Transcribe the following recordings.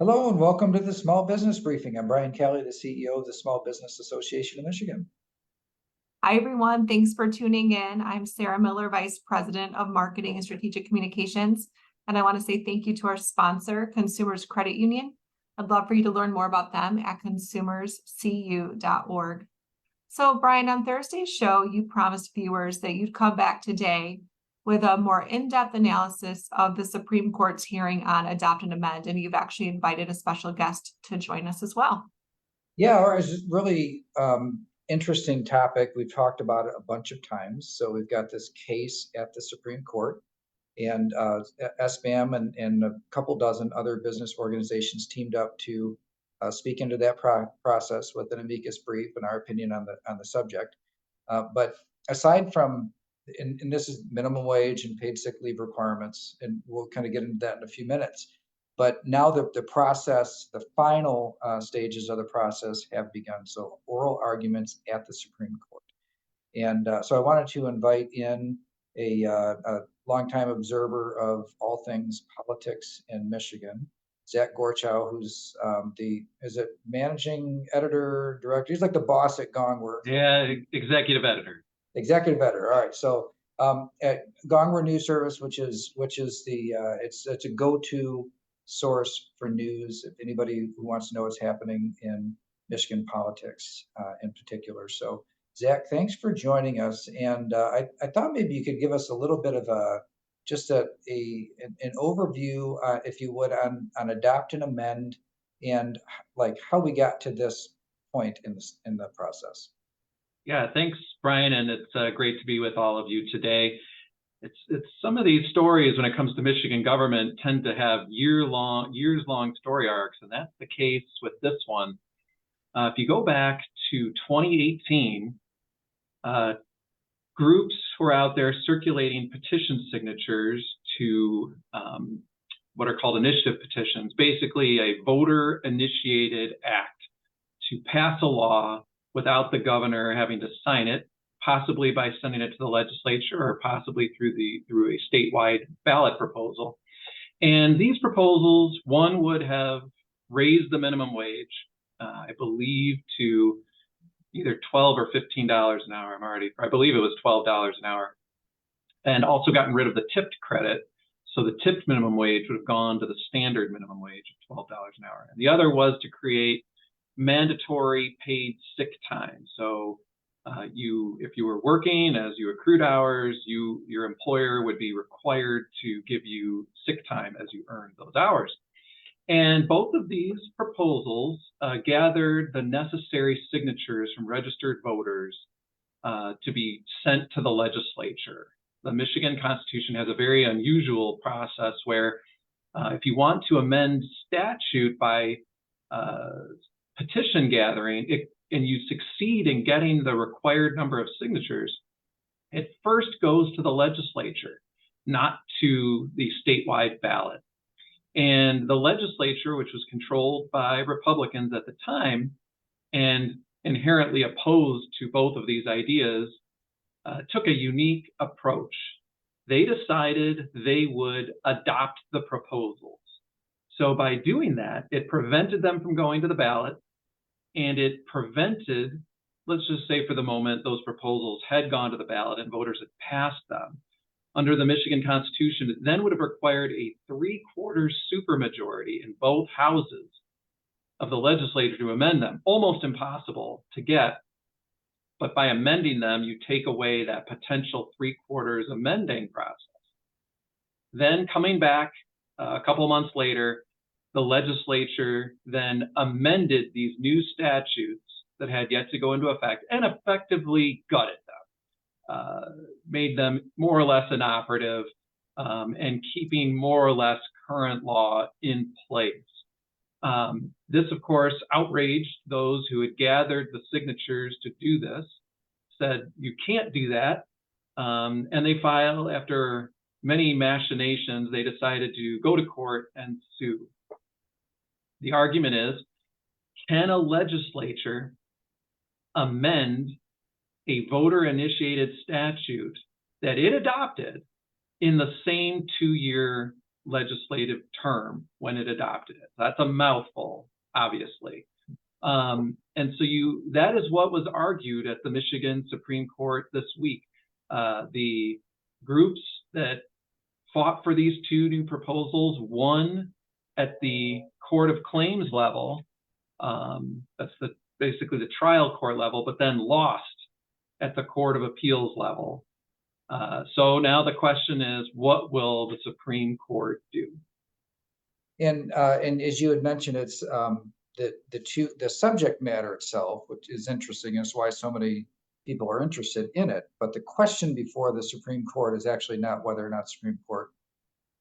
Hello and welcome to the Small Business Briefing. I'm Brian Kelly, the CEO of the Small Business Association of Michigan. Hi, everyone. Thanks for tuning in. I'm Sarah Miller, Vice President of Marketing and Strategic Communications. And I want to say thank you to our sponsor, Consumers Credit Union. I'd love for you to learn more about them at consumerscu.org. So, Brian, on Thursday's show, you promised viewers that you'd come back today with a more in-depth analysis of the Supreme Court's hearing on Adopt and Amend, and you've actually invited a special guest to join us as well. Yeah, it's a really interesting topic. We've talked about it a bunch of times. So we've got this case at the Supreme Court, and SBAM and a couple dozen other business organizations teamed up to speak into that process with an amicus brief and our opinion on the subject. But aside from, and this is minimum wage and paid sick leave requirements, and we'll kind of get into that in a few minutes. But now the process, the final stages of the process have begun. So oral arguments at the Supreme Court. And so I wanted to invite in a longtime observer of all things politics in Michigan, Zach Gorchow, who's is it managing editor, director? He's like the boss at Gongwer. Yeah, executive editor. Executive editor. All right. So at Gongwer News Service, which is the it's a go-to source for news if anybody who wants to know what's happening in Michigan politics in particular. So Zach, thanks for joining us. And I thought maybe you could give us a little bit of an overview, if you would, on Adopt and Amend and like how we got to this point in the process. Yeah, thanks, Brian, and it's great to be with all of you today. It's some of these stories when it comes to Michigan government tend to have years-long story arcs, and that's the case with this one. If you go back to 2018, groups were out there circulating petition signatures to what are called initiative petitions, basically a voter-initiated act to pass a law without the governor having to sign it, possibly by sending it to the legislature or possibly through a statewide ballot proposal. And these proposals, one would have raised the minimum wage, I believe, to either $12 or $15 an hour. I believe it was $12 an hour, and also gotten rid of the tipped credit. So the tipped minimum wage would have gone to the standard minimum wage of $12 an hour. And the other was to create mandatory paid sick time. So if you were working as you accrued hours, your employer would be required to give you sick time as you earned those hours. And both of these proposals gathered the necessary signatures from registered voters to be sent to the legislature. The Michigan Constitution has a very unusual process where if you want to amend statute by petition gathering, and you succeed in getting the required number of signatures, it first goes to the legislature, not to the statewide ballot. And the legislature, which was controlled by Republicans at the time and inherently opposed to both of these ideas, took a unique approach. They decided they would adopt the proposals. So by doing that, it prevented them from going to the ballot, and it prevented, let's just say for the moment, those proposals had gone to the ballot and voters had passed them. Under the Michigan Constitution, it then would have required a 3/4 supermajority in both houses of the legislature to amend them. Almost impossible to get, but by amending them, you take away that potential 3/4 amending process. Then coming back a couple of months later, the legislature then amended these new statutes that had yet to go into effect and effectively gutted them, made them more or less inoperative, and keeping more or less current law in place. This, of course, outraged those who had gathered the signatures to do this, said, you can't do that. And they filed, after many machinations, they decided to go to court and sue. The argument is, can a legislature amend a voter-initiated statute that it adopted in the same 2-year legislative term when it adopted it. That's a mouthful, obviously. And so that is what was argued at the Michigan Supreme Court this week. The groups that fought for these two new proposals won at the Court of Claims level. That's basically the trial court level, but then lost at the Court of Appeals level. So now the question is, what will the Supreme Court do? And as you had mentioned, it's the subject matter itself, which is interesting, is why so many people are interested in it. But the question before the Supreme Court is actually not whether or not the Supreme Court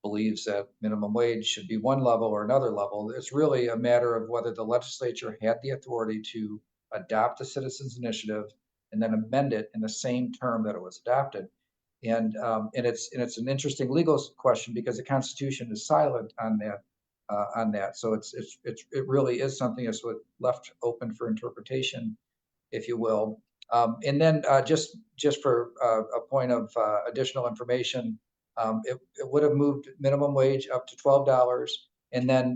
believes that minimum wage should be one level or another level. It's really a matter of whether the legislature had the authority to adopt the citizens initiative and then amend it in the same term that it was adopted. And it's an interesting legal question because the Constitution is silent on that. So it really is something that's left open for interpretation, if you will. And then just for a point of additional information, it would have moved minimum wage up to $12,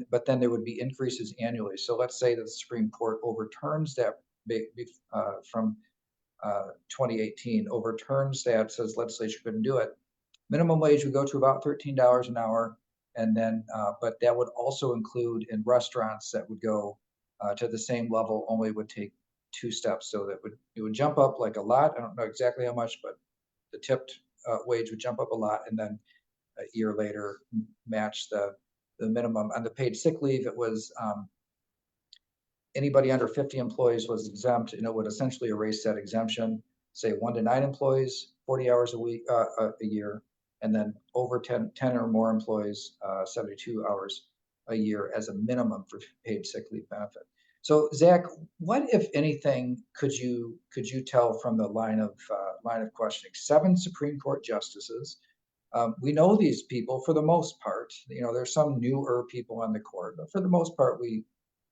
but then there would be increases annually. So let's say that the Supreme Court overturns that from 2018, overturns that, says legislature couldn't do it. Minimum wage would go to about $13 an hour, and then but that would also include in restaurants that would go to the same level, only would take 2 steps. So it would jump up like a lot. I don't know exactly how much, but the tipped wage would jump up a lot, and then a year later match the minimum. On the paid sick leave, it was anybody under 50 employees was exempt, and it would essentially erase that exemption. Say 1 to 9 employees, 40 hours a year, and then over 10 or more employees, 72 hours a year as a minimum for paid sick leave benefit. So Zach, what, if anything, could you tell from the line of questioning? 7 Supreme Court justices. We know these people for the most part. There's some newer people on the court, but for the most part, we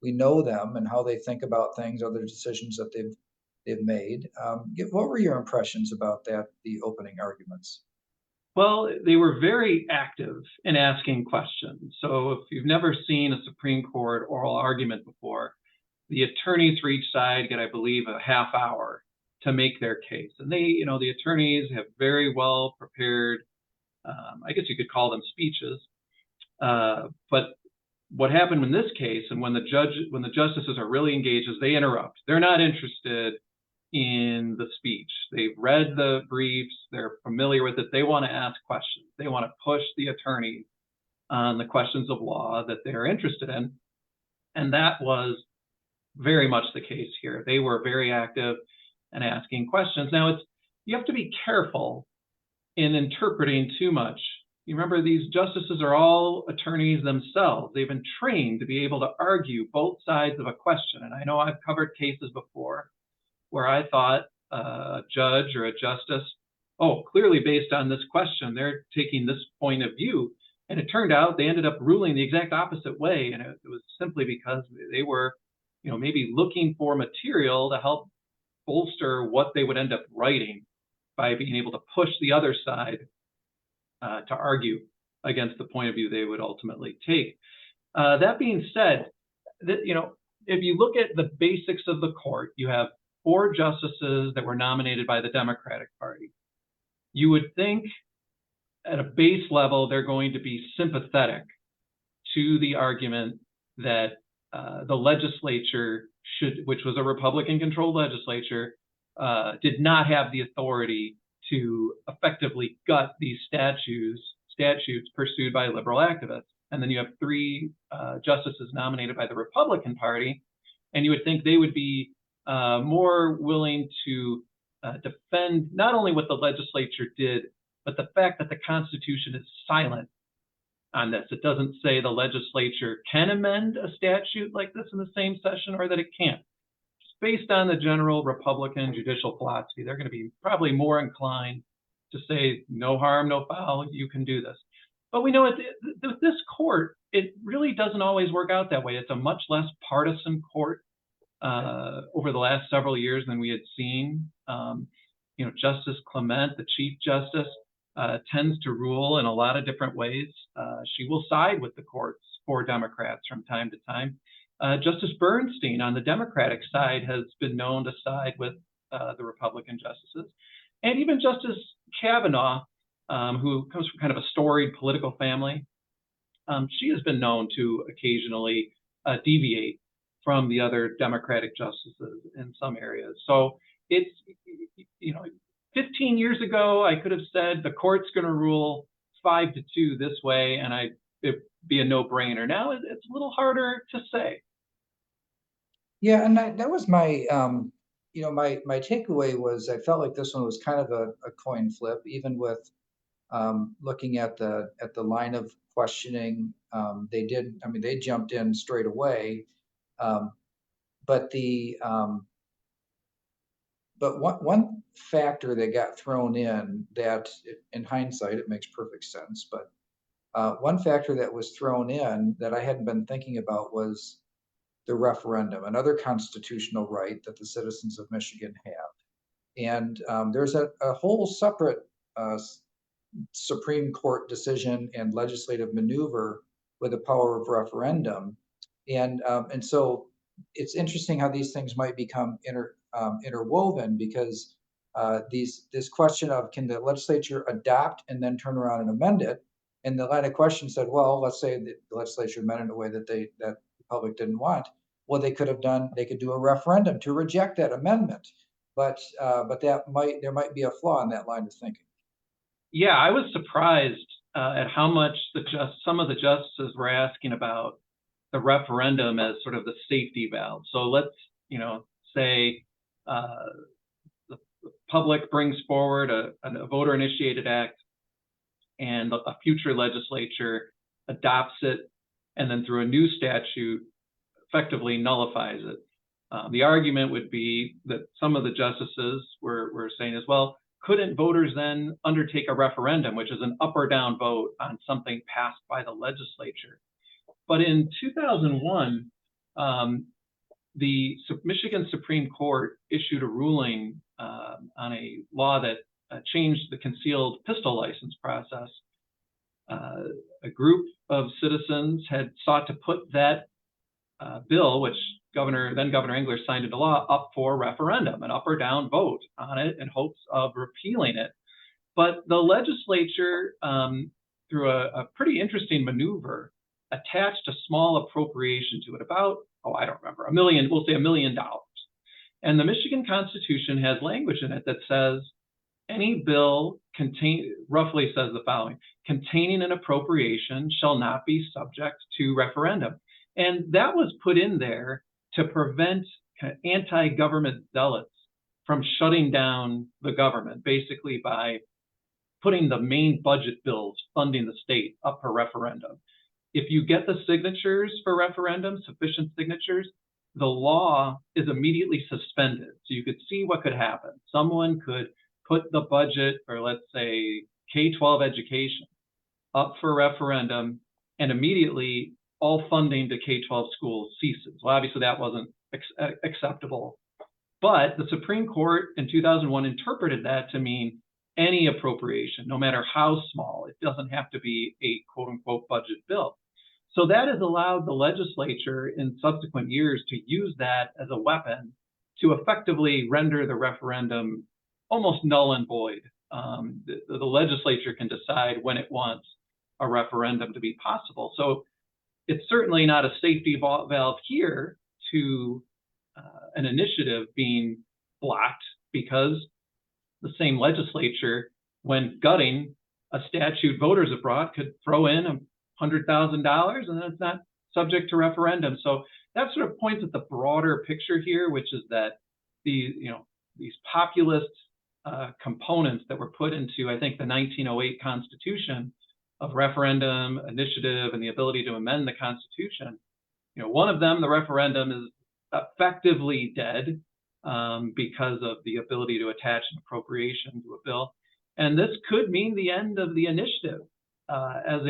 know them and how they think about things, other decisions that they've made. What were your impressions about the opening arguments? Well, they were very active in asking questions. So if you've never seen a Supreme Court oral argument before, the attorneys for each side get, I believe, a half hour to make their case. And the attorneys have very well prepared, I guess you could call them speeches. But what happened in this case, and when the justices are really engaged, is they interrupt. They're not interested in the speech. They've read the briefs. They're familiar with it. They want to ask questions. They want to push the attorneys on the questions of law that they're interested in. And that was very much the case here. They were very active and asking questions. Now, you have to be careful in interpreting too much. You remember, these justices are all attorneys themselves. They've been trained to be able to argue both sides of a question. And I know I've covered cases before where I thought a judge or a justice, clearly based on this question, they're taking this point of view. And it turned out they ended up ruling the exact opposite way. And it was simply because they were, maybe looking for material to help bolster what they would end up writing by being able to push the other side to argue against the point of view they would ultimately take. That being said, if you look at the basics of the court, you have 4 justices that were nominated by the Democratic Party. You would think at a base level, they're going to be sympathetic to the argument that the legislature which was a Republican-controlled legislature, did not have the authority to effectively gut these statutes pursued by liberal activists. And then you have 3 justices nominated by the Republican Party, and you would think they would be more willing to defend not only what the legislature did, but the fact that the Constitution is silent on this. It doesn't say the legislature can amend a statute like this in the same session or that it can't. Just based on the general Republican judicial philosophy, they're going to be probably more inclined to say no harm, no foul, you can do this. But we know this court, it really doesn't always work out that way. It's a much less partisan court over the last several years than we had seen. Justice Clement, the Chief Justice, tends to rule in a lot of different ways. She will side with the courts for Democrats from time to time. Justice Bernstein on the Democratic side has been known to side with the Republican justices. And even Justice Kavanaugh, who comes from kind of a storied political family, she has been known to occasionally deviate from the other Democratic justices in some areas. So it's, 15 years ago, I could have said the court's going to rule 5-2 this way, and it'd be a no-brainer. Now it's a little harder to say. Yeah, and that was my, my takeaway was I felt like this one was kind of a coin flip, even with looking at the line of questioning. They jumped in straight away, but one factor that got thrown in that, in hindsight, it makes perfect sense, but one factor that was thrown in that I hadn't been thinking about was the referendum, another constitutional right that the citizens of Michigan have. And there's a whole separate Supreme Court decision and legislative maneuver with the power of referendum. And so it's interesting how these things might become interwoven, because this question of, can the legislature adopt and then turn around and amend it? And the line of question said, well, let's say the legislature amended in a way that the public didn't want. Well, they could do a referendum to reject that amendment. But there might be a flaw in that line of thinking. Yeah, I was surprised at how much some of the justices were asking about the referendum as sort of the safety valve. So let's, say the public brings forward a voter-initiated act, and a future legislature adopts it, and then through a new statute effectively nullifies it. The argument would be that some of the justices were saying as well, couldn't voters then undertake a referendum, which is an up or down vote on something passed by the legislature? But in 2001, the Michigan Supreme Court issued a ruling on a law that changed the concealed pistol license process. A group of citizens had sought to put that bill, which then Governor Engler signed into law, up for referendum, an up or down vote on it in hopes of repealing it. But the legislature, through a pretty interesting maneuver, attached a small appropriation to it, about, I don't remember, we'll say $1 million. And the Michigan Constitution has language in it that says any bill roughly says the following: containing an appropriation shall not be subject to referendum. And that was put in there to prevent anti-government zealots from shutting down the government, basically by putting the main budget bills funding the state up for referendum. If you get the signatures for referendum, sufficient signatures, the law is immediately suspended. So you could see what could happen. Someone could put the budget for, let's say, K-12 education up for referendum, and immediately all funding to K-12 schools ceases. Well, obviously that wasn't acceptable. But the Supreme Court in 2001 interpreted that to mean any appropriation, no matter how small. It doesn't have to be a quote-unquote budget bill. So that has allowed the legislature in subsequent years to use that as a weapon to effectively render the referendum almost null and void. The legislature can decide when it wants a referendum to be possible. So it's certainly not a safety valve here to an initiative being blocked, because the same legislature, when gutting a statute voters have brought, could throw in $100,000, and then it's not subject to referendum. So that sort of points at the broader picture here, which is that these populist components that were put into, I think, the 1908 Constitution of referendum, initiative, and the ability to amend the Constitution. One of them, the referendum, is effectively dead because of the ability to attach an appropriation to a bill. And this could mean the end of the initiative as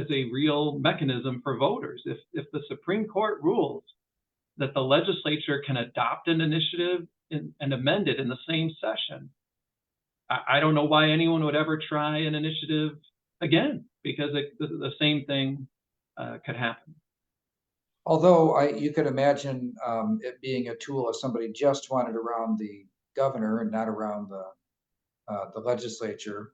a real mechanism for voters. If the Supreme Court rules that the legislature can adopt an initiative and amend it in the same session, I don't know why anyone would ever try an initiative again, because the same thing could happen. Although you could imagine it being a tool if somebody just wanted around the governor and not around the legislature,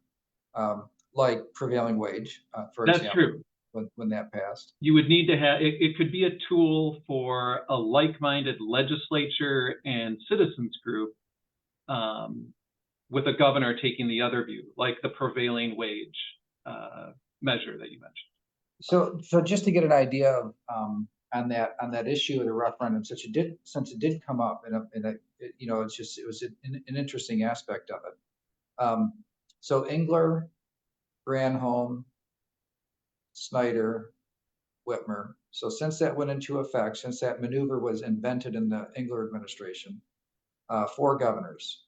like prevailing wage, for That's example, true. when that passed. You would need to have it could be a tool for a like-minded legislature and citizens group, with a governor taking the other view, like the prevailing wage measure that you mentioned. So just to get an idea of on that issue of the referendum, since it did come up you know, it was an interesting aspect of it. So Engler, Granholm, Snyder, Whitmer. So since that went into effect, since that maneuver was invented in the Engler administration, 4 governors.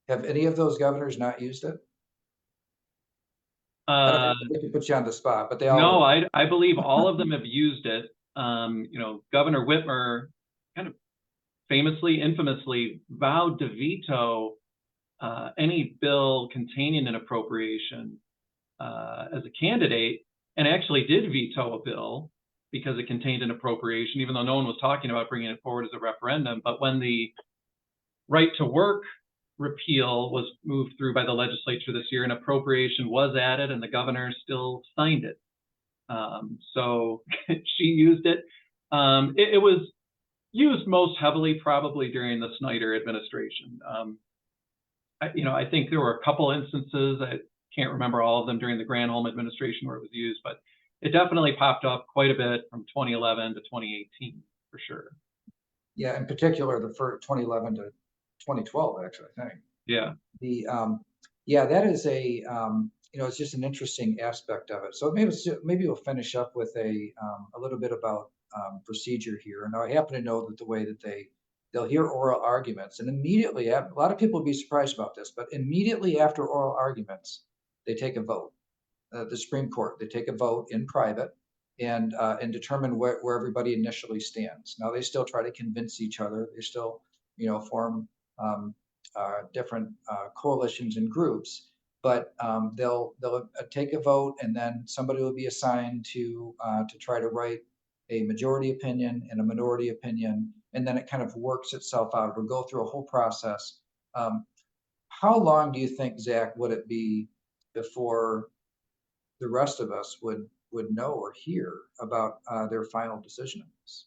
Have any of those governors not used it? I don't think to put you on the spot, but they all. No, I believe all of them have used it. You know, Governor Whitmer kind of famously, infamously vowed to veto any bill containing an appropriation as a candidate, and actually did veto a bill because it contained an appropriation, even though no one was talking about bringing it forward as a referendum. But when the right to work repeal was moved through by the legislature this year, an appropriation was added, and the governor still signed it. So she used it. It was used most heavily probably during the Snyder administration. I think there were a couple instances, I can't remember all of them, during the Granholm administration where it was used, but it definitely popped up quite a bit from 2011 to 2018 for sure. Yeah, in particular, the first 2011 to 2012, actually, I think. Yeah. Yeah, that is it's just an interesting aspect of it. So maybe we'll finish up with a little bit about procedure here. And I happen to know that the way that they'll hear oral arguments, and immediately, a lot of people will be surprised about this, but immediately after oral arguments, they take a vote. The Supreme Court, they take a vote in private and determine where everybody initially stands. Now they still try to convince each other. They still, form different coalitions and groups, but they'll take a vote, and then somebody will be assigned to try to write a majority opinion and a minority opinion, and then it kind of works itself out. It'll go through a whole process. How long do you think, Zach, would it be before the rest of us would know or hear about their final decision on this?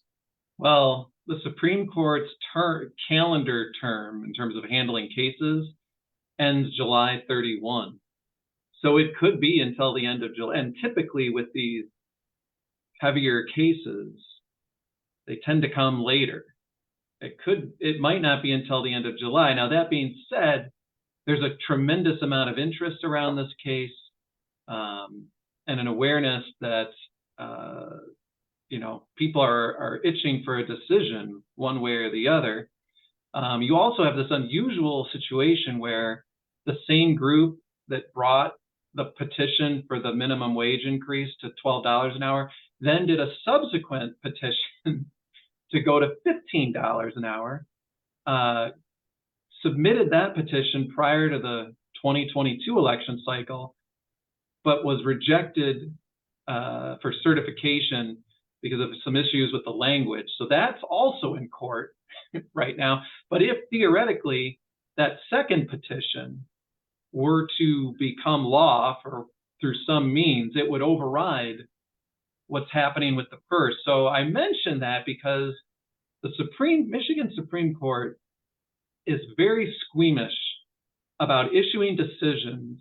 Well, the Supreme Court's calendar term in terms of handling cases ends July 31. So it could be until the end of July. And typically with these heavier cases, they tend to come later. It might not be until the end of July. Now, that being said, there's a tremendous amount of interest around this case, and an awareness that people are itching for a decision one way or the other. You also have this unusual situation where the same group that brought the petition for the minimum wage increase to $12 an hour then did a subsequent petition to go to $15 an hour, submitted that petition prior to the 2022 election cycle, but was rejected for certification because of some issues with the language. So that's also in court right now. But if theoretically that second petition were to become law through some means, it would override what's happening with the first. So I mention that because the Michigan Supreme Court is very squeamish about issuing decisions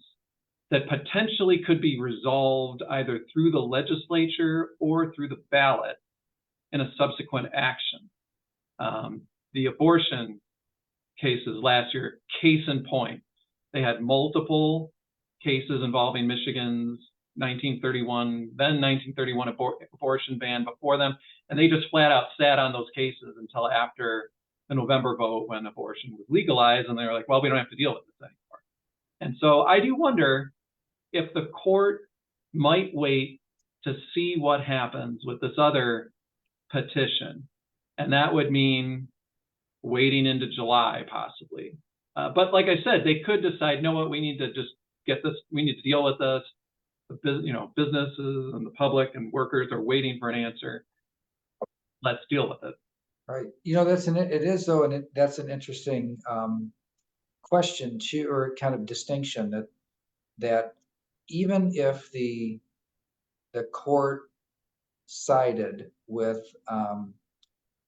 that potentially could be resolved either through the legislature or through the ballot in a subsequent action. The abortion cases last year, case in point, they had multiple cases involving Michigan's 1931 abortion ban before them, and they just flat out sat on those cases until after the November vote when abortion was legalized, and they were like, well, we don't have to deal with this anymore. And so I do wonder if the court might wait to see what happens with this other petition. And that would mean waiting into July, possibly. But like I said, they could decide, know what, we need to just get this, we need to deal with this. Businesses and the public and workers are waiting for an answer. Let's deal with it. Right. It is though, and that's an interesting question too, or kind of distinction that even if the court sided with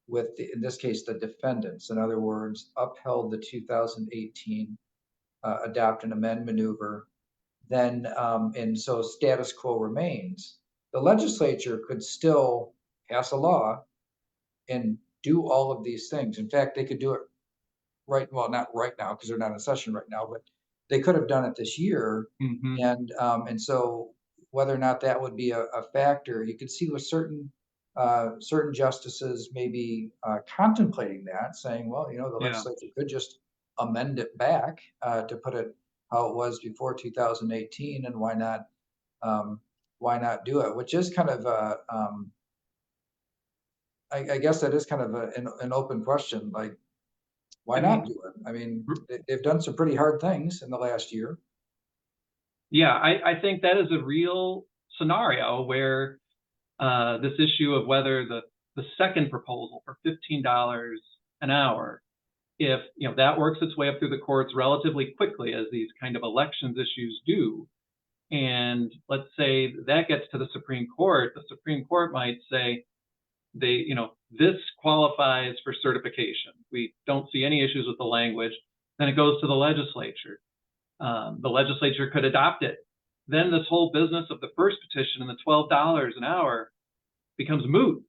in this case, the defendants, in other words, upheld the 2018 adopt and amend maneuver, then, and so status quo remains, the legislature could still pass a law and do all of these things. In fact, they could do it well, not right now because they're not in session right now, but they could have done it this year. And so whether or not that would be a factor, you could see with certain justices maybe contemplating that, saying, well, the legislature could just amend it back to put it how it was before 2018, and why not do it? Which is kind of I guess that is kind of an open question. Like, why not do it? I mean, they've done some pretty hard things in the last year. Yeah, I think that is a real scenario where this issue of whether the second proposal for $15 an hour, if that works its way up through the courts relatively quickly, as these kind of elections issues do, and let's say that gets to the Supreme Court might say this qualifies for certification. We don't see any issues with the language. Then it goes to the legislature. The legislature could adopt it. Then this whole business of the first petition and the $12 an hour becomes moot.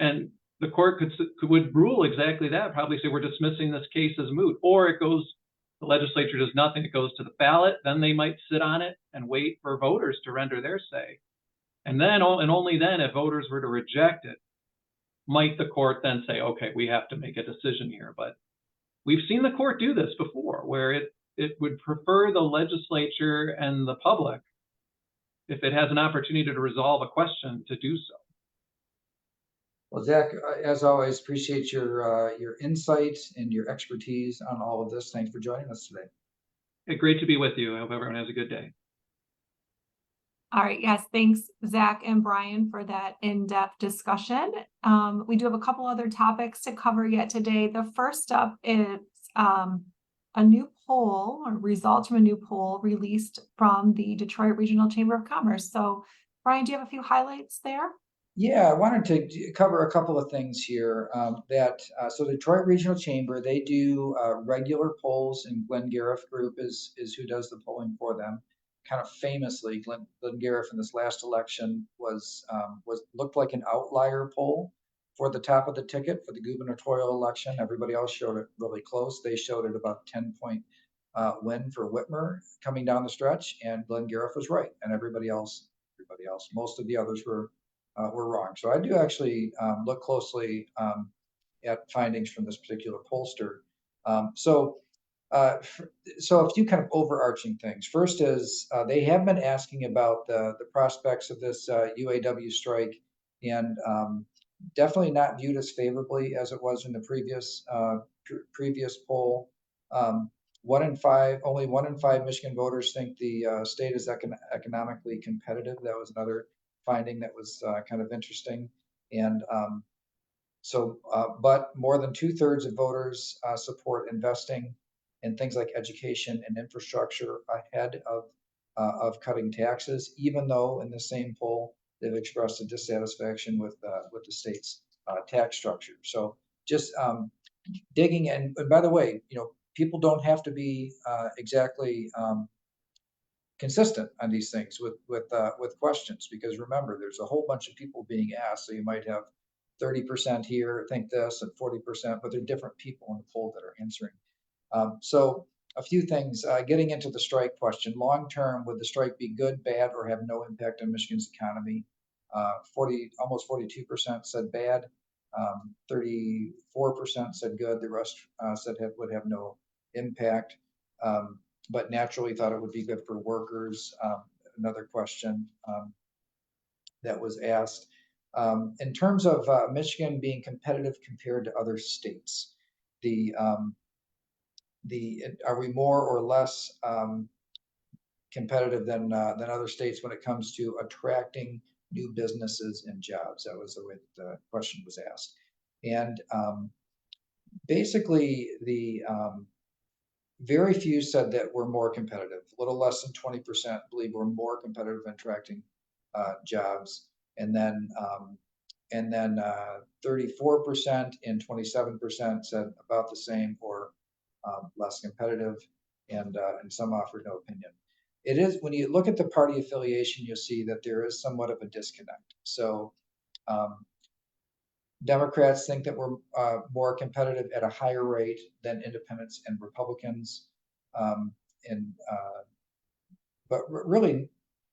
And the court would rule exactly that, probably say we're dismissing this case as moot. Or the legislature does nothing, it goes to the ballot, then they might sit on it and wait for voters to render their say. And then, and only then, if voters were to reject it, might the court then say, okay, we have to make a decision here. But we've seen the court do this before, where it would prefer the legislature and the public, if it has an opportunity to resolve a question, to do so. Well, Zach, as always, appreciate your insight and your expertise on all of this. Thanks for joining us today. Hey, great to be with you. I hope everyone has a good day. All right. Yes. Thanks, Zach and Brian, for that in-depth discussion. We do have a couple other topics to cover yet today. The first up is a new poll, or results from a new poll released from the Detroit Regional Chamber of Commerce. So, Brian, do you have a few highlights there? Yeah, I wanted to cover a couple of things here. So Detroit Regional Chamber, they do regular polls, and Glenn Gariff Group is who does the polling for them. Kind of famously, Glenn Gariff in this last election looked like an outlier poll for the top of the ticket for the gubernatorial election. Everybody else showed it really close. They showed it about 10-point win for Whitmer coming down the stretch, and Glenn Gariff was right, and everybody else, most of the others were wrong. So I do actually look closely at findings from this particular pollster. So a few kind of overarching things. First is they have been asking about the prospects of this UAW strike, and definitely not viewed as favorably as it was in the previous poll. Only 1 in 5 Michigan voters think the state is economically competitive. That was another finding that was kind of interesting. And but more than 2/3 of voters support investing in things like education and infrastructure ahead of cutting taxes, even though in the same poll they've expressed a dissatisfaction with the state's tax structure. So just digging in. And by the way, people don't have to be exactly consistent on these things with questions, because remember, there's a whole bunch of people being asked. So you might have 30% here think this and 40%, but they're different people in the poll that are answering. So a few things, getting into the strike question. Long term, would the strike be good, bad, or have no impact on Michigan's economy? Almost 42% said bad. 34% said good. The rest said would have no impact, but naturally thought it would be good for workers. Another question that was asked. In terms of Michigan being competitive compared to other states, are we more or less competitive than other states when it comes to attracting new businesses and jobs? That was the way the question was asked. And basically, the very few said that we're more competitive. A little less than 20% believe we're more competitive in attracting jobs, and then 34% and 27% said about the same or less competitive, and some offered no opinion. It is, when you look at the party affiliation, you'll see that there is somewhat of a disconnect. So Democrats think that we're more competitive at a higher rate than independents and Republicans, and but really,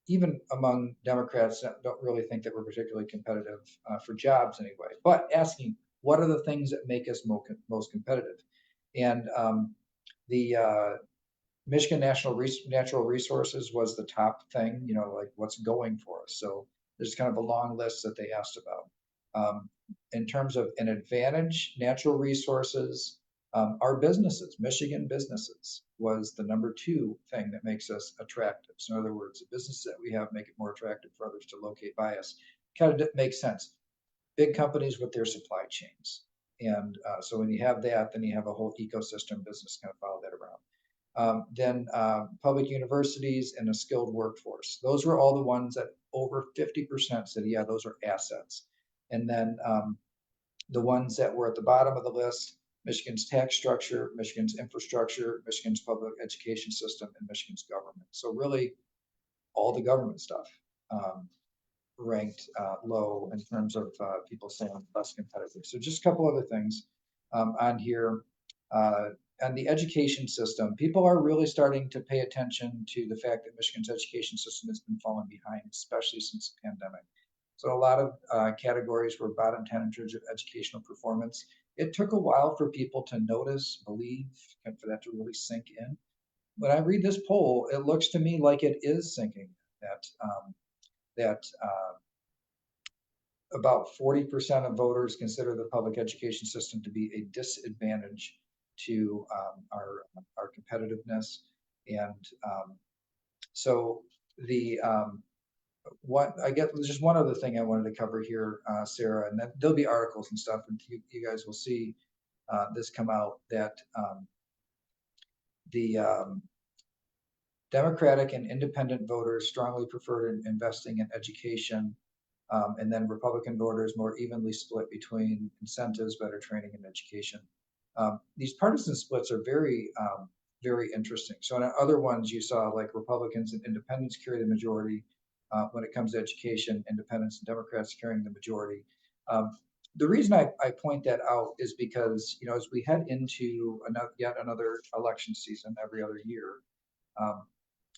even among Democrats, don't really think that we're particularly competitive for jobs anyway. But asking what are the things that make us most competitive, and the Michigan Natural Resources was the top thing, you know, like what's going for us. So there's kind of a long list that they asked about. In terms of an advantage, natural resources, our businesses, Michigan businesses, was the #2 thing that makes us attractive. So in other words, the businesses that we have make it more attractive for others to locate by us. Kind of makes sense. Big companies with their supply chains. And so when you have that, then you have a whole ecosystem business kind of follow that around. Then public universities and a skilled workforce. Those were all the ones that over 50% said, yeah, those are assets. And then the ones that were at the bottom of the list, Michigan's tax structure, Michigan's infrastructure, Michigan's public education system, and Michigan's government. So really all the government stuff ranked low in terms of people saying less competitive. So just a couple other things on here. And the education system, people are really starting to pay attention to the fact that Michigan's education system has been falling behind, especially since the pandemic. So a lot of categories were bottom 10 in terms of educational performance. It took a while for people to notice, believe, and for that to really sink in. When I read this poll, it looks to me like it is sinking, that about 40% of voters consider the public education system to be a disadvantage to our competitiveness. And so the I guess there's just one other thing I wanted to cover here, Sarah, and that there'll be articles and stuff, and you guys will see this come out, that the Democratic and independent voters strongly preferred investing in education, and then Republican voters more evenly split between incentives, better training, and education. These partisan splits are very, very interesting. So in other ones, you saw like Republicans and independents carry the majority. When it comes to education, independents and Democrats carrying the majority. The reason I point that out is because, you know, as we head into yet another election season every other year,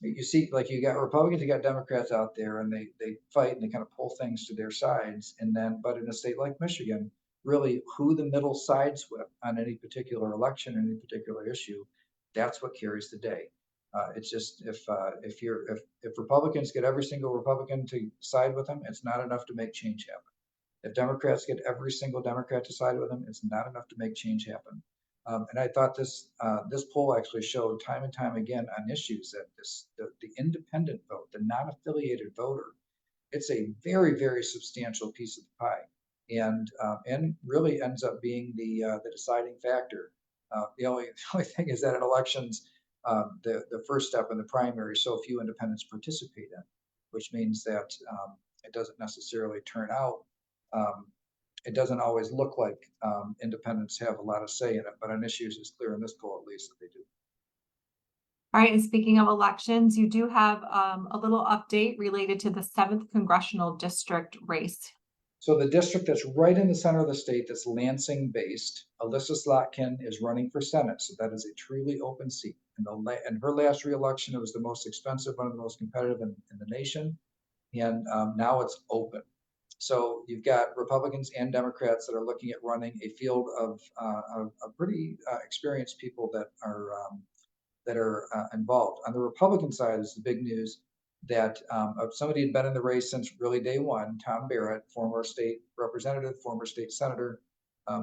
you see, like, you got Republicans, you got Democrats out there, and they fight and they kind of pull things to their sides. And then, but in a state like Michigan, really who the middle sides with on any particular election, any particular issue, that's what carries the day. It's just if Republicans get every single Republican to side with them, it's not enough to make change happen. If Democrats get every single Democrat to side with them, it's not enough to make change happen. And I thought this poll actually showed time and time again on issues that the independent vote, the non-affiliated voter, it's a very, very substantial piece of the pie, and really ends up being the deciding factor. The only thing is that in elections, the first step in the primary, so few independents participate in, which means that it doesn't necessarily turn out. It doesn't always look like independents have a lot of say in it, but on issues, it's clear in this poll at least that they do. All right, and speaking of elections, you do have a little update related to the 7th Congressional District race. So the district that's right in the center of the state, that's Lansing based, Alyssa Slotkin is running for Senate. So that is a truly open seat. In her last re-election, it was the most expensive, one of the most competitive in the nation. And now it's open. So you've got Republicans and Democrats that are looking at running a field of pretty experienced people that are involved. On the Republican side is the big news that somebody had been in the race since really day one, Tom Barrett, former state representative, former state senator,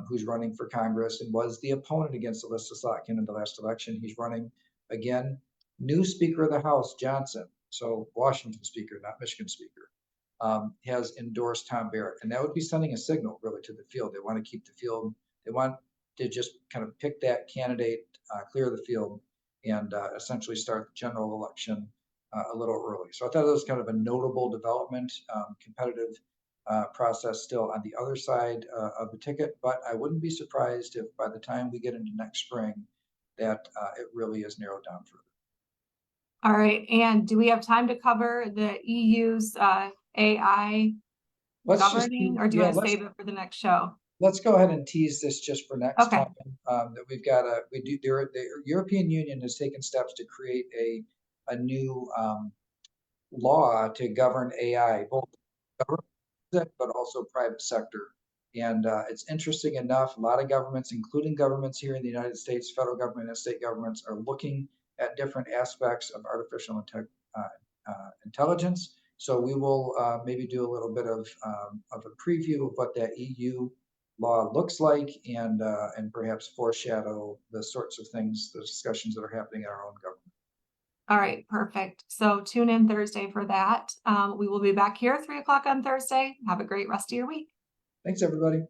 who's running for Congress and was the opponent against Alyssa Slotkin in the last election. He's running again. New Speaker of the House, Johnson, so Washington Speaker, not Michigan Speaker, has endorsed Tom Barrett. And that would be sending a signal really to the field. They want to keep the field, they want to just kind of pick that candidate, clear the field, and essentially start the general election a little early. So I thought that was kind of a notable development, competitive process still on the other side of the ticket, but I wouldn't be surprised if by the time we get into next spring that it really is narrowed down further. All right, and do we have time to cover the EU's AI governing, or do you want to save it for the next show? Let's go ahead and tease this just for next Okay. time. That we've got the European Union has taken steps to create a new law to govern AI, both government but also private sector. And it's interesting enough, a lot of governments, including governments here in the United States, federal government and state governments, are looking at different aspects of artificial intelligence. So we will maybe do a little bit of a preview of what that EU law looks like, and perhaps foreshadow the sorts of things, the discussions that are happening in our own government. All right, perfect. So tune in Thursday for that. We will be back here 3 o'clock on Thursday. Have a great rest of your week. Thanks, everybody.